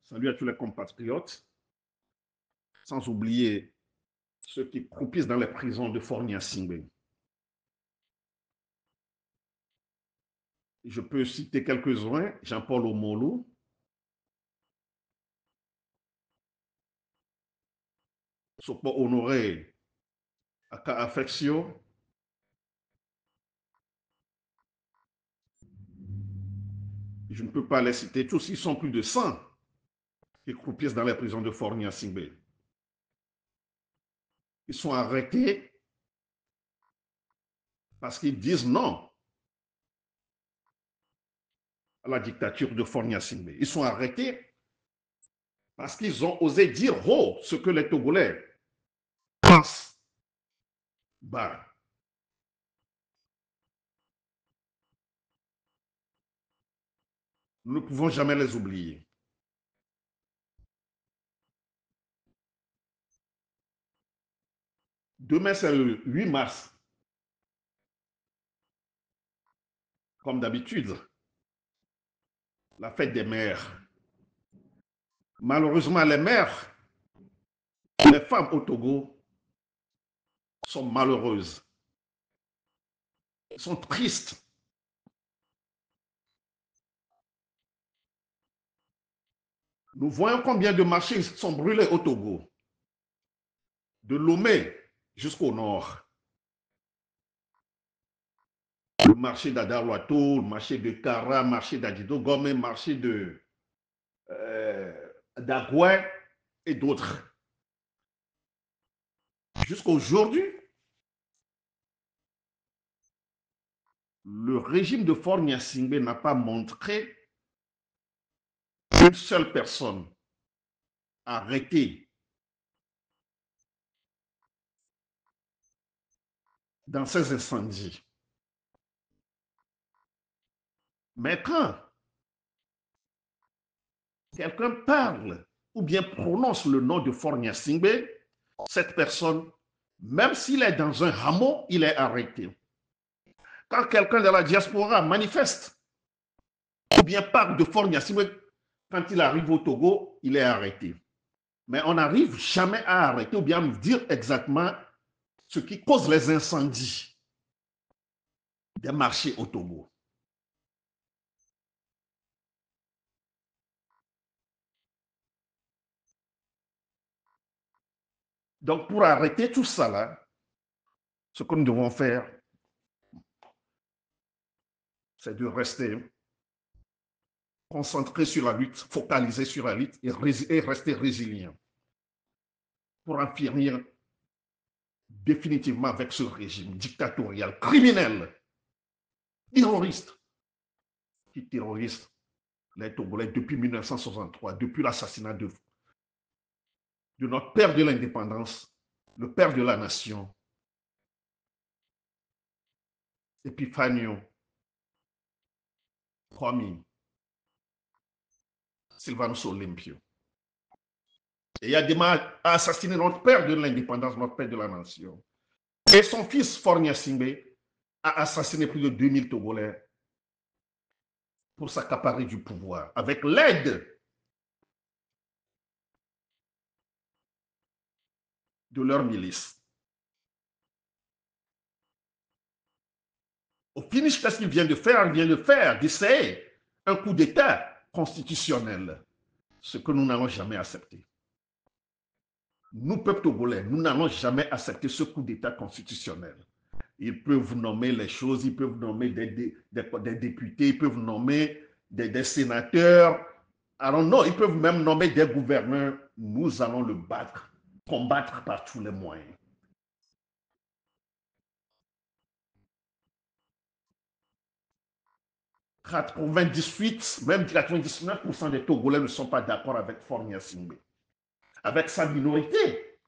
Salut à tous les compatriotes, sans oublier ceux qui croupissent dans les prisons de Fornia-Singbe. Je peux citer quelques-uns, Jean-Paul Omolu, Sopo Honoré, Aka Affection, je ne peux pas les citer tous, ils sont plus de 100 qui croupissent dans les prisons de Fornia-Singbe. Ils sont arrêtés parce qu'ils disent non à la dictature de Fornia-Singbe. Ils sont arrêtés parce qu'ils ont osé dire haut ce que les Togolais pensent bas. Nous ne pouvons jamais les oublier. Demain, c'est le 8 mars. Comme d'habitude, la fête des mères. Malheureusement, les mères, les femmes au Togo sont malheureuses, sont tristes. Nous voyons combien de marchés sont brûlés au Togo, de Lomé jusqu'au nord. Le marché d'Adarwato, le marché de Kara, le marché d'Adidogome, le marché d'Agoué et d'autres. Jusqu'à aujourd'hui, le régime de Fornia-Singbe n'a pas montré une seule personne arrêtée dans ces incendies. Mais quand quelqu'un parle ou bien prononce le nom de Fornia-Singbe, cette personne, même s'il est dans un hameau, il est arrêté. Quand quelqu'un de la diaspora manifeste ou bien parle de Fornia-Singbe, quand il arrive au Togo, il est arrêté. Mais on n'arrive jamais à arrêter ou bien à dire exactement ce qui cause les incendies des marchés au Togo. Donc, pour arrêter tout ça là, ce que nous devons faire, c'est de rester concentré sur la lutte, focalisé sur la lutte et rester résilient pour en finir définitivement avec ce régime dictatorial, criminel, terroriste, qui terrorise les Togolais depuis 1963, depuis l'assassinat de notre père de l'indépendance, le père de la nation, Epifanio Kwame Sylvanus Olympio. Et il a démarré à assassiner notre père de l'indépendance, notre père de la nation. Et son fils, Fornia-Singbe, a assassiné plus de 2000 Togolais pour s'accaparer du pouvoir, avec l'aide de leur milice. Au finish, qu'est-ce qu'il vient de faire? Il vient de faire, d'essayer un coup d'État constitutionnel, ce que nous n'allons jamais accepter. Nous, peuple togolais, nous n'allons jamais accepter ce coup d'État constitutionnel. Ils peuvent nommer les choses, ils peuvent nommer des députés, ils peuvent nommer des sénateurs. Alors non, ils peuvent même nommer des gouverneurs. Nous allons le battre, combattre par tous les moyens. « 98, même 99% des Togolais ne sont pas d'accord avec Fornia-Singbe, avec sa minorité.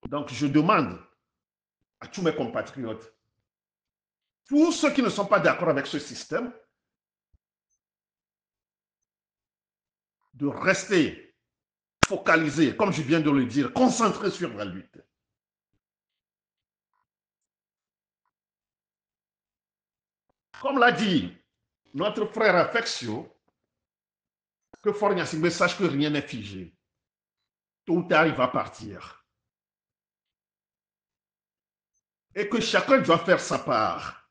Donc, je demande à tous mes compatriotes, tous ceux qui ne sont pas d'accord avec ce système, de rester focalisés, comme je viens de le dire, concentrés sur la lutte. Comme l'a dit notre frère Affection, Que Faure Gnassingbé sache que rien n'est figé. Tôt ou tard, il va partir. Et que chacun doit faire sa part.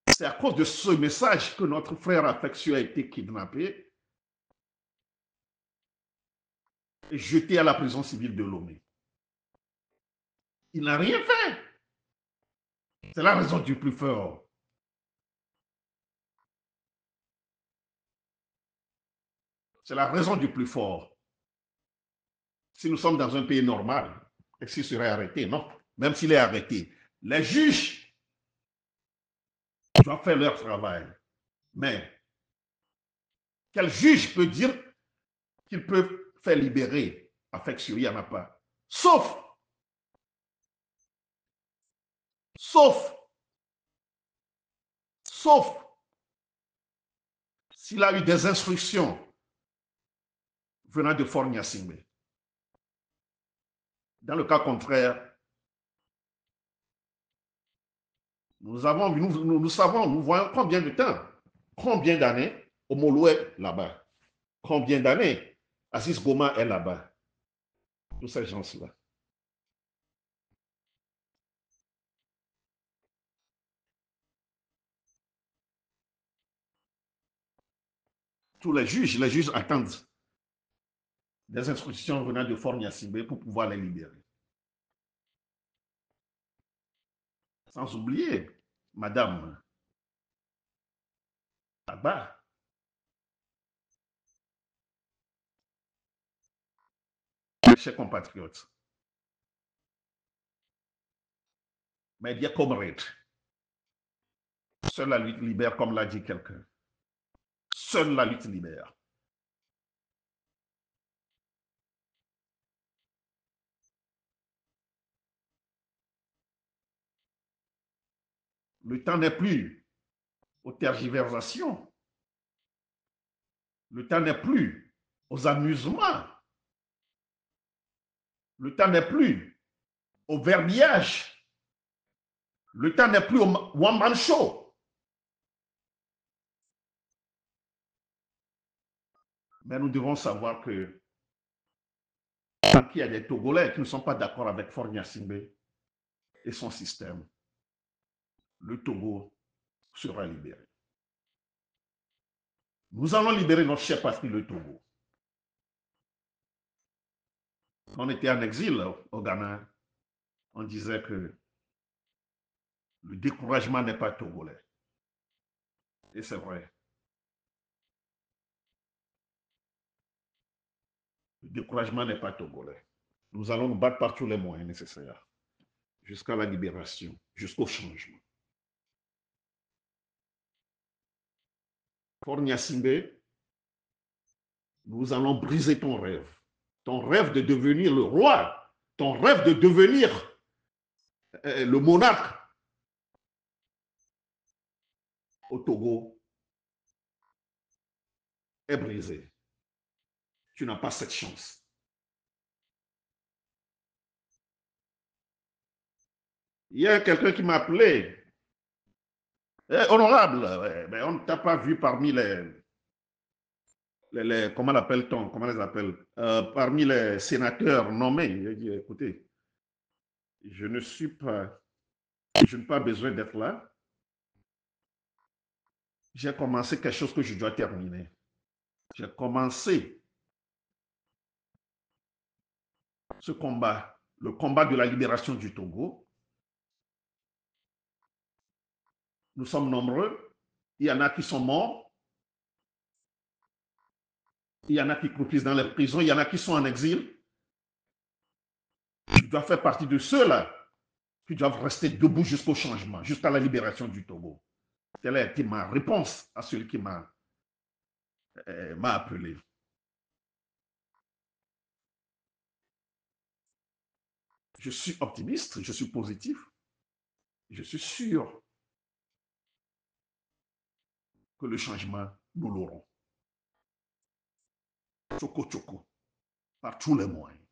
C'est à cause de ce message que notre frère affectueux a été kidnappé et jeté à la prison civile de Lomé. Il n'a rien fait. C'est la raison du plus fort. C'est la raison du plus fort. Si nous sommes dans un pays normal, est-ce qu'il serait arrêté? Non. Même s'il est arrêté, les juges doivent faire leur travail. Mais quel juge peut dire qu'ils peuvent faire libérer affectueux? Il n'y en a pas. Sauf s'il a eu des instructions venant de Faure Gnassingbé. Dans le cas contraire, nous savons, nous voyons combien de temps, combien d'années Omolo est là-bas, combien d'années Aziz Goma est là-bas. Tous ces gens-là. Tous les juges attendent des instructions venant de Faure Gnassingbé pour pouvoir les libérer. Sans oublier, Madame Abba, mes chers compatriotes, mes dear comrades, seule la lutte libère, comme l'a dit quelqu'un. Seule la lutte libère. Le temps n'est plus aux tergiversations. Le temps n'est plus aux amusements. Le temps n'est plus au verbiage. Le temps n'est plus au one-man show. Mais nous devons savoir que tant qu'il y a des Togolais qui ne sont pas d'accord avec Faure Gnassingbé et son système, le Togo sera libéré. Nous allons libérer notre chère patrie, le Togo. Quand on était en exil au Ghana, on disait que le découragement n'est pas togolais. Et c'est vrai. Le découragement n'est pas togolais. Nous allons nous battre par tous les moyens nécessaires jusqu'à la libération, jusqu'au changement. Faure Gnassingbé, nous allons briser ton rêve de devenir le roi, ton rêve de devenir le monarque au Togo est brisé. Tu n'as pas cette chance. Il y a quelqu'un qui m'a appelé. Honorable, mais on ne t'a pas vu parmi comment l'appelle-t-on, comment les appelle, parmi les sénateurs nommés. Il dit, écoutez, je n'ai pas besoin d'être là. J'ai commencé quelque chose que je dois terminer. J'ai commencé ce combat, le combat de la libération du Togo. Nous sommes nombreux. Il y en a qui sont morts. Il y en a qui croupissent dans les prisons. Il y en a qui sont en exil. Tu dois faire partie de ceux-là qui doivent rester debout jusqu'au changement, jusqu'à la libération du Togo. Telle a été ma réponse à celui qui m'a appelé. Je suis optimiste, je suis positif. Je suis sûr que le changement, nous l'aurons. Choco choco, par tous les moyens.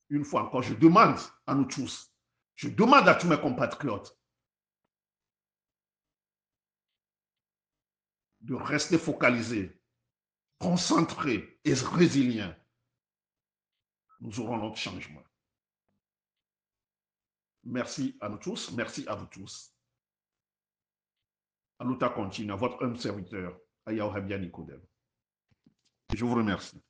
Une fois encore, je demande à nous tous, je demande à tous mes compatriotes de rester focalisés, concentrés et résilients, nous aurons notre changement. Merci à nous tous, merci à vous tous. Alouta continue, à votre humble serviteur, Ayaw Habia Nicodème. Je vous remercie.